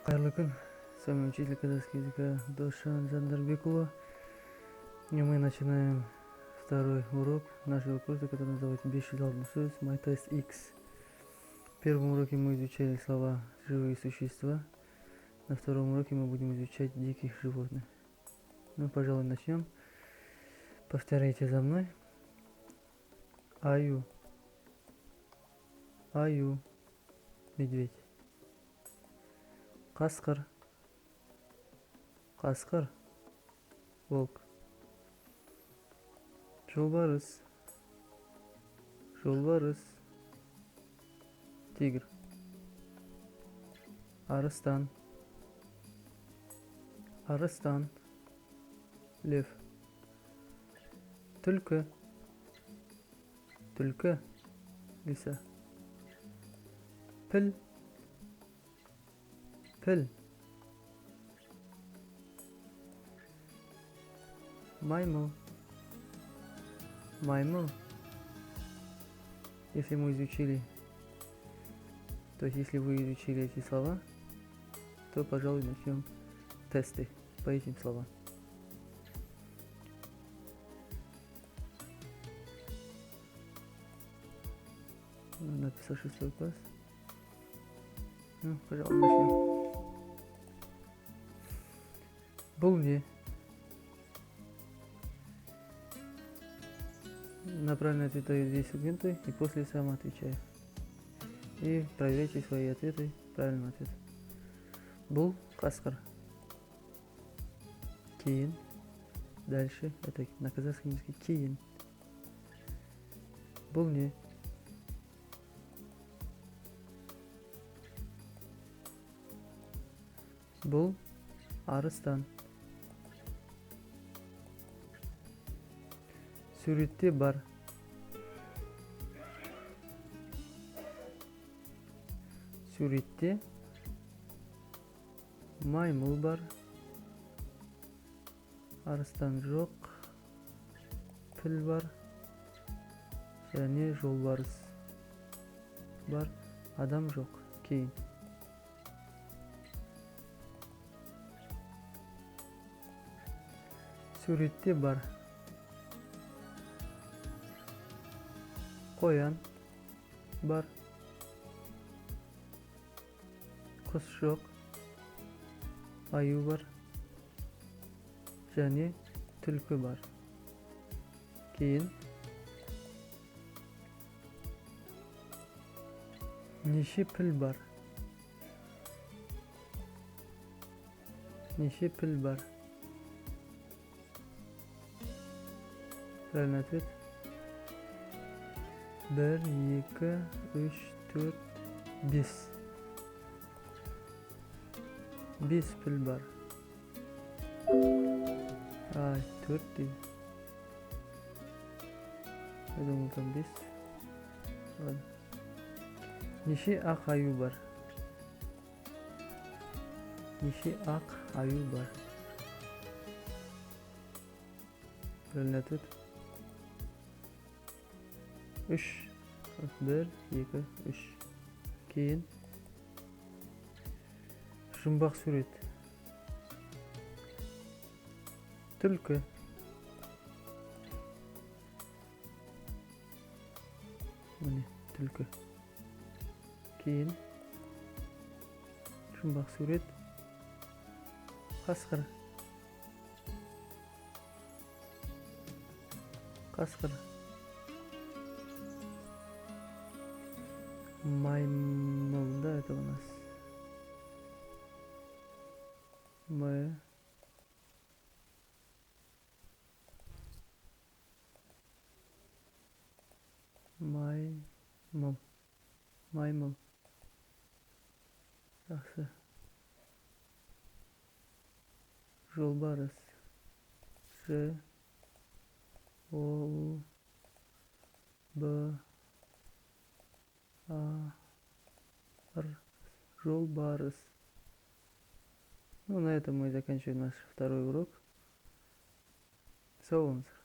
Қайырлы күн. С вами учитель казахского языка Досшан Жандарбекова. И мы начинаем второй урок нашего курса, который называется «Бесчислительный союз MyTest X». В первом уроке мы изучали слова «живые существа». На втором уроке мы будем изучать диких животных. Ну, пожалуй, начнем. Повторяйте за мной. Аю. Аю. Медведь. Қасқыр. Қасқыр. Волк. Жолбарыс. Жолбарыс. Тигр. Арыстан. Арыстан. Лев. Түлкі. Түлкі. Лиса. Піл. Піл. Маймыл. Маймыл. Если мы изучили, то есть если вы изучили эти слова, то, пожалуй, начнем тесты по этим словам. Написал 6 класс. Ну, пожалуй, начнем. Бұл не? На правильный ответ даю 2 сегменты и после сам отвечаю. И проверяйте свои ответы правильным ответом. Бұл қасқыр. Кейін. Дальше. Это на казахском языке кейін. Бұл не? Бұл арыстан. Суретте бар. Суретте маймыл бар. Арыстан жоқ. Піл бар. Және жолбарыс бар. Адам жоқ. Кейін. Суретте бар. Қоян бар. Құс жоқ. Аю бар. Және түлкі бар. Кейін. Неше піл бар? Неше піл бар? Правильный ответ. 1, 2, 3, 4, 5. 5 піл бар. Ай, 4 дейді. Я думал, там 5. Ладно. Неше ақ аю бар? Неше ақ аю бар? Правильный ответ. 3. 1, 2, 3. Кейін. Жұмбақ сурет. Түлкі. Міне, түлкі. Кейін. Жұмбақ сурет. Қасқыр. Қасқыр. Маймыл, да, это у нас. Маймыл. Маймыл. Жақсы. Жолбарыс. Жолбарыс. Ну, на этом мы заканчиваем наш второй урок. Сау болыңыздар.